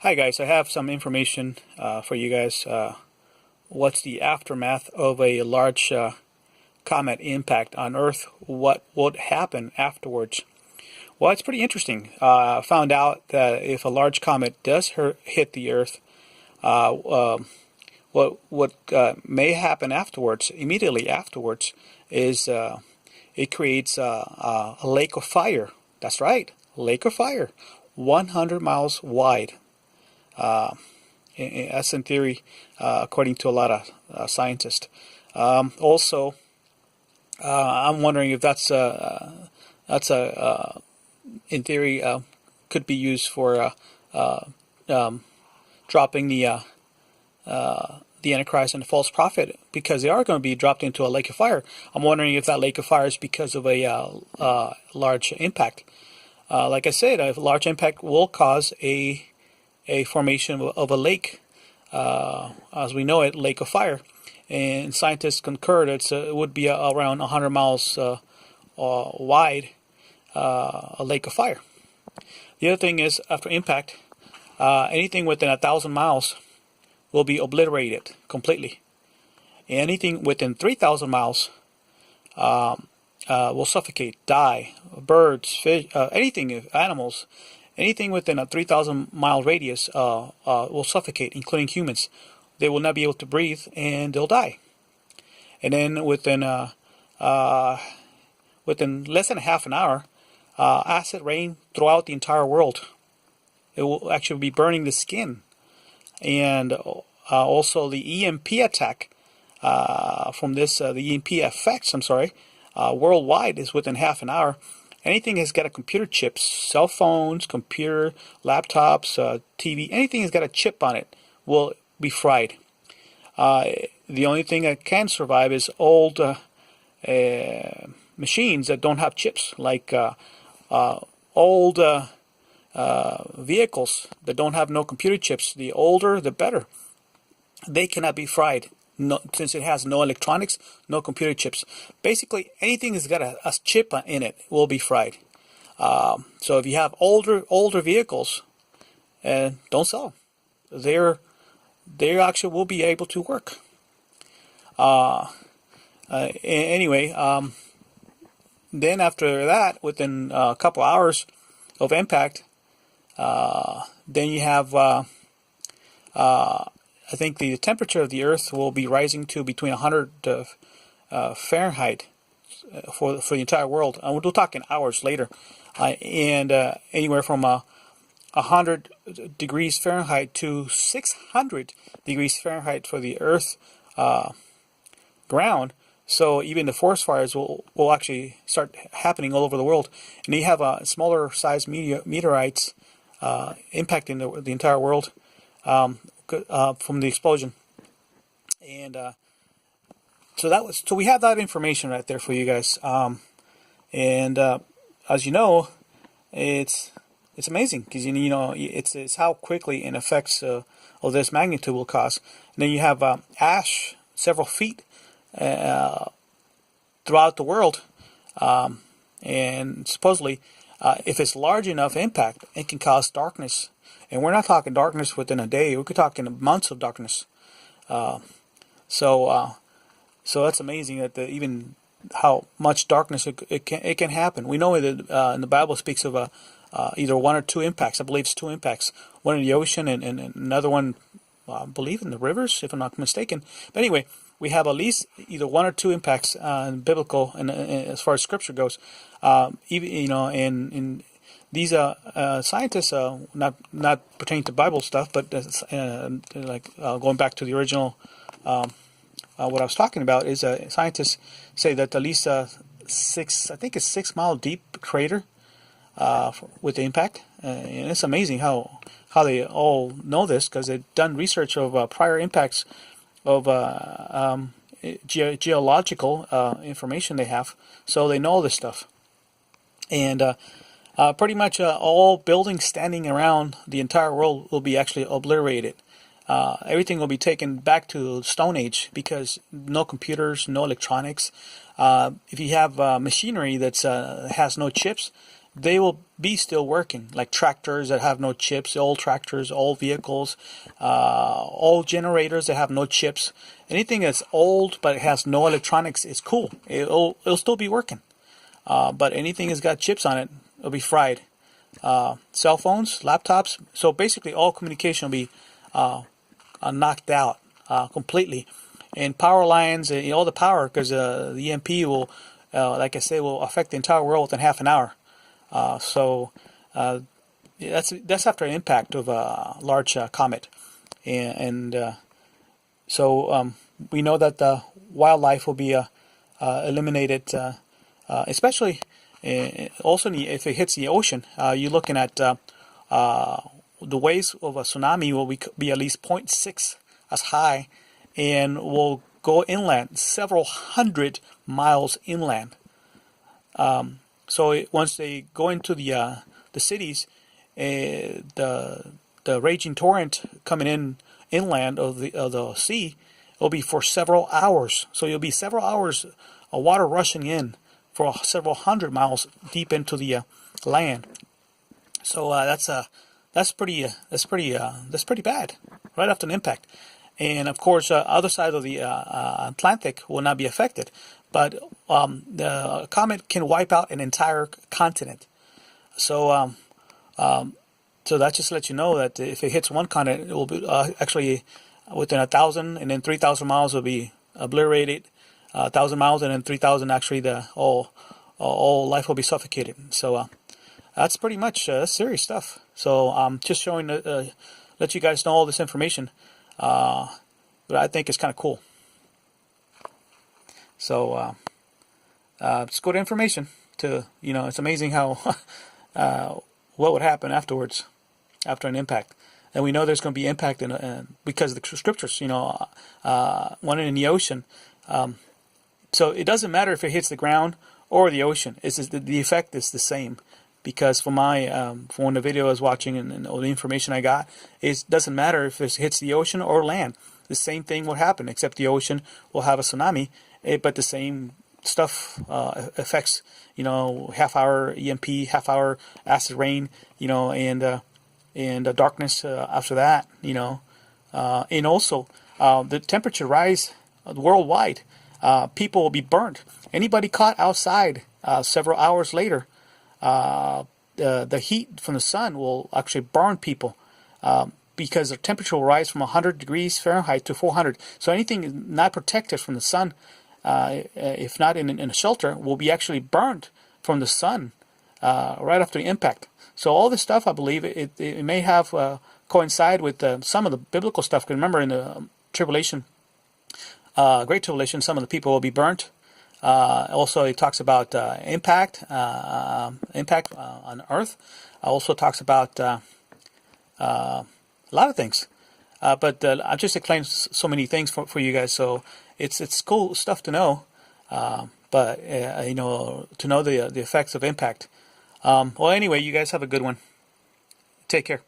Hi guys, I have some information for you guys. What's the aftermath of a large comet impact on Earth? What would happen afterwards? Well, it's pretty interesting. I found out that if a large comet does hit the Earth, what may happen afterwards, immediately afterwards, is it creates a lake of fire. That's right, lake of fire, 100 miles wide. That's in theory, according to a lot of scientists. Also, I'm wondering if that's in theory could be used for dropping the Antichrist and the false prophet, because they are going to be dropped into a lake of fire. I'm wondering if that lake of fire is because of a large impact. Like I said, a large impact will cause a formation of a lake, as we know it, lake of fire. And scientists concur that it would be around 100 miles wide, a lake of fire. The other thing is, after impact, anything within 1,000 miles will be obliterated completely. Anything within 3,000 miles will suffocate, die. Birds, fish, anything, animals. Anything within a 3,000 mile radius will suffocate, including humans. They will not be able to breathe and they'll die. And then within less than half an hour, acid rain throughout the entire world. It will actually be burning the skin. And also the EMP attack from this, the EMP effects, worldwide is within half an hour. Anything has got a computer chip, cell phones, computer, laptops, TV, anything has got a chip on it will be fried. The only thing that can survive is old machines that don't have chips, like old vehicles that don't have no computer chips. The older, the better. They cannot be fried. No, since it has no electronics, no computer chips. Basically, anything that's got a chip in it will be fried. So if you have older vehicles, don't sell them. They actually will be able to work. Anyway, then after that, within a couple hours of impact, then you have I think the temperature of the Earth will be rising to between 100 Fahrenheit for the entire world. And we'll talk in hours later. And anywhere from 100 degrees Fahrenheit to 600 degrees Fahrenheit for the Earth ground. So even the forest fires will actually start happening all over the world. And you have smaller size meteorites impacting the entire world. From the explosion. And so we have that information right there for you guys. And as you know, it's amazing, because you know it's how quickly an effects of this magnitude will cause. And then you have ash several feet throughout the world, and supposedly if it's large enough impact, it can cause darkness. And we're not talking darkness within a day. We're talking months of darkness. So that's amazing that even how much darkness it can happen. We know that in the Bible speaks of either one or two impacts. I believe it's two impacts. One in the ocean and another one, I believe, in the rivers, if I'm not mistaken. But anyway, we have at least either one or two impacts in biblical, and as far as Scripture goes. Even in these scientists, not pertaining to Bible stuff, but going back to the original, what I was talking about is scientists say that at least 6 mile deep crater with the impact. And it's amazing how they all know this, because they've done research of prior impacts of geological information they have, so they know this stuff. And pretty much all buildings standing around the entire world will be actually obliterated. Everything will be taken back to Stone Age, because no computers, no electronics. If you have machinery that has no chips, they will be still working, like tractors that have no chips, old tractors, old vehicles, old generators that have no chips. Anything that's old but it has no electronics is cool. It'll still be working. But anything that's got chips on it, it'll be fried. Cell phones, laptops, so basically all communication will be knocked out completely. And power lines, all the power, because the EMP will, like I say, will affect the entire world within half an hour. So that's after an impact of a large comet. And so we know that the wildlife will be eliminated, especially also if it hits the ocean. You're looking at the waves of a tsunami will be at least 0.6 as high, and will go inland, several hundred miles inland. So once they go into the cities, the raging torrent coming in inland of the sea will be for several hours. So you'll be several hours of water rushing in for several hundred miles deep into the land. So that's pretty bad right after an impact. And of course, other side of the Atlantic will not be affected, but the comet can wipe out an entire continent. So so that just lets you know that if it hits one continent, it will be actually within 1,000, and then 3,000 miles will be obliterated. 1,000 miles, and then 3,000 actually the all life will be suffocated. So that's pretty much serious stuff. So just showing let you guys know all this information. But I think it's kind of cool. So it's good information to, it's amazing how what would happen afterwards, after an impact. And we know there's going to be impact because of the scriptures, one in the ocean. So it doesn't matter if it hits the ground or the ocean. The effect is the same. Because from from the video I was watching and all the information I got, it doesn't matter if it hits the ocean or land. The same thing will happen, except the ocean will have a tsunami. But the same stuff affects, half-hour EMP, half-hour acid rain, and darkness after that, and also the temperature rise worldwide. People will be burnt. Anybody caught outside several hours later, the heat from the sun will actually burn people because the temperature will rise from 100 degrees Fahrenheit to 400. So anything not protected from the sun, if not in a shelter, will be actually burned from the sun right after the impact. So all this stuff, I believe, it may have coincide with some of the biblical stuff. Because remember, in the tribulation, Great Tribulation, some of the people will be burnt. Also, it talks about impact on Earth. Also talks about a lot of things. But I've just explained so many things for you guys. So it's cool stuff to know. But to know the effects of impact. Well, anyway, you guys have a good one. Take care.